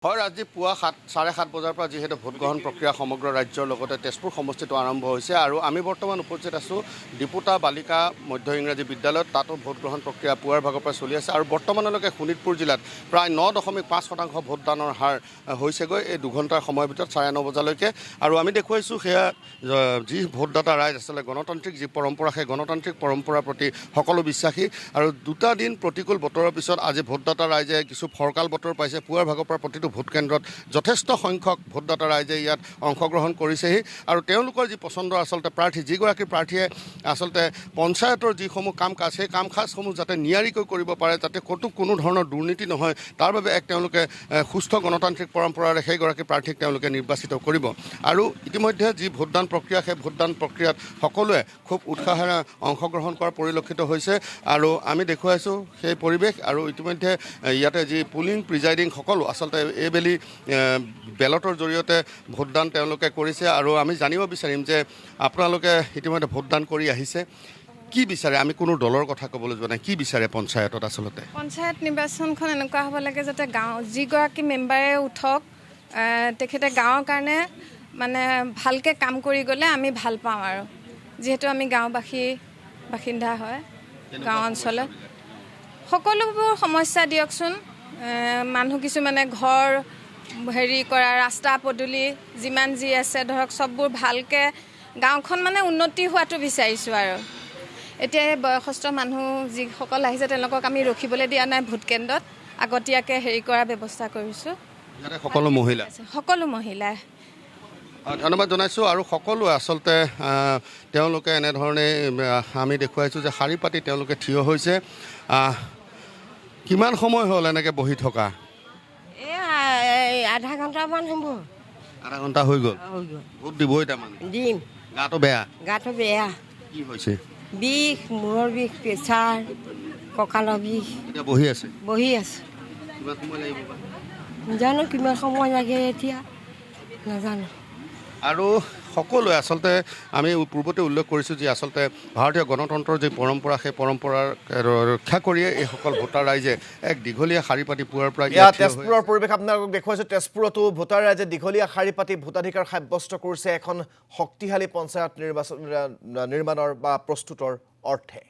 হয় আজি পুৱা 7:30 বজাৰ পৰা যিহেতু ভোট গ্ৰহণ প্ৰক্ৰিয়া সমগ্ৰ ৰাজ্যৰ লগতে তেজপুৰ সমষ্টিটো আৰম্ভ হৈছে আৰু আমি বৰ্তমান উপস্থিত আছোঁ ডিপুতা বালিকা মধ্য ইংৰাজী বিদ্যালয়ত তাতো ভোট গ্ৰহণ প্ৰক্ৰিয়া পুৱাৰ ভাগৰ পৰা চলি আছে আৰু বৰ্তমানলৈকে শোণিতপুৰ জিলাত প্ৰায় 9.5% ভোটদানৰ হাৰ হৈছেগৈ এই 2 ঘণ্টাৰ সময়ৰ ভিতৰত 9:30 বজালৈকে আৰু আমি দেখুৱাইছোঁ সেয়া যি ভোটদাতা ৰাইজ আচলতে গণতান্ত্ৰিক যি পৰম্পৰা সেই গণতান্ত্ৰিক পৰম্পৰাৰ প্ৰতি সকলো বিশ্বাসী আৰু 2টা দিন প্ৰতিকূল বতৰৰ পিছত আজি ভোটদাতা ৰাইজে কিছু ফৰকাল বতৰ পাইছে পুৱাৰ ভাগৰ পৰা প্ৰতিটো ভোট কেন্দ্ৰত যথেষ্ট সংখ্যক ভোটদাতা ৰাইজে ইয়াত অংশগ্ৰহণ কৰিছেহি আৰু তেওঁলোকৰ যি পচন্দৰ আচলতে প্ৰাৰ্থী যিগৰাকী প্ৰাৰ্থীয়ে আচলতে পঞ্চায়তৰ যিসমূহ কাম কাজ সেই কাম কাজসমূহ যাতে নিয়াৰিকৈ কৰিব পাৰে যাতে ক'তো কোনো ধৰণৰ দুৰ্নীতি নহয় তাৰ বাবে তেওঁলোকে সুস্থ গণতান্ত্ৰিক পৰম্পৰাৰে সেইগৰাকী প্ৰাৰ্থীক তেওঁলোকে নিৰ্বাচিত কৰিব আৰু ইতিমধ্যে যি ভোটদান প্ৰক্ৰিয়া সেই ভোটদান প্ৰক্ৰিয়াত সকলোৱে খুব উৎসাহেৰে অংশগ্ৰহণ কৰা পৰিলক্ষিত হৈছে আৰু আমি দেখুৱাইছোঁ সেই পৰিৱেশ আৰু ইতিমধ্যে ইয়াতে যি পুলিং প্ৰিজাইডিং সকলো আচলতে এইবেলি বেলটৰ জৰিয়তে ভোটদান তেওঁলোকে কৰিছে আৰু আমি জানিব বিচাৰিম যে আপোনালোকে ইতিমধ্যে ভোটদান কৰি আহিছে কি বিচাৰে আমি কোনো দলৰ কথা ক'বলৈ যোৱা নাই কি বিচাৰে পঞ্চায়তত আচলতে পঞ্চায়ত নিৰ্বাচনখন এনেকুৱা হ'ব লাগে যাতে গাঁও যিগৰাকী মেম্বাৰে উঠক তেখেতে গাঁৱৰ কাৰণে মানে ভালকৈ কাম কৰি গ'লে আমি ভাল পাওঁ আৰু যিহেতু আমি বাসিন্দা হয় গাঁও অঞ্চলত সকলোবোৰ সমস্যা দিয়কচোন মানুহ কিছুমানে ঘৰ কৰা ৰাস্তা পদূলি যিমান যি আছে ধৰক সববোৰ ভালকৈ গাঁওখন মানে উন্নতি হোৱাটো বিচাৰিছোঁ আৰু এতিয়া বয়সস্থ মানুহ যিসকল আহিছে তেওঁলোকক আমি ৰখিবলৈ দিয়া নাই ভোট কেন্দ্ৰত আগতীয়াকৈ কৰাৰ ব্যৱস্থা কৰিছোঁ সকলো মহিলা ধন্যবাদ জনাইছোঁ আৰু সকলোৱে আচলতে তেওঁলোকে এনেধৰণে আমি দেখুৱাইছোঁ যে শাৰী পাতি তেওঁলোকে থিয় হৈছে কিমান সময় হ'ল এনেকৈ বহি থকা আধা ঘণ্টামান হ'ব আধা ঘণ্টা হৈ গ'ল ভোট দিবই তাৰমানে দিম গাটো বেয়া কি হৈছে বিষ মূৰৰ বিষ প্ৰেছাৰ কঁকালৰ বিষ এতিয়া বহি আছে কিমান সময় লাগিব জানো কিমান সময় লাগে এতিয়া নাজানো আৰু সকলোৱে আচলতে আমি পূৰ্বতে উল্লেখ কৰিছোঁ যে আচলতে ভাৰতীয় গণতন্ত্ৰৰ যি পৰম্পৰা সেই পৰম্পৰাৰ ৰক্ষা কৰিয়ে এইসকল ভোটাৰ ৰাইজে এক দীঘলীয়া শাৰী পাতি পুৱাৰ পৰা তেজপুৰৰ পৰিৱেশ আপোনালোকক দেখুৱাইছোঁ তেজপুৰতো ভোটাৰ ৰাইজে দীঘলীয়া শাৰী পাতি ভোটাধিকাৰ সাব্যস্ত কৰিছে এখন শক্তিশালী পঞ্চায়ত নিৰ্মাণৰ বা প্ৰস্তুতৰ অৰ্থে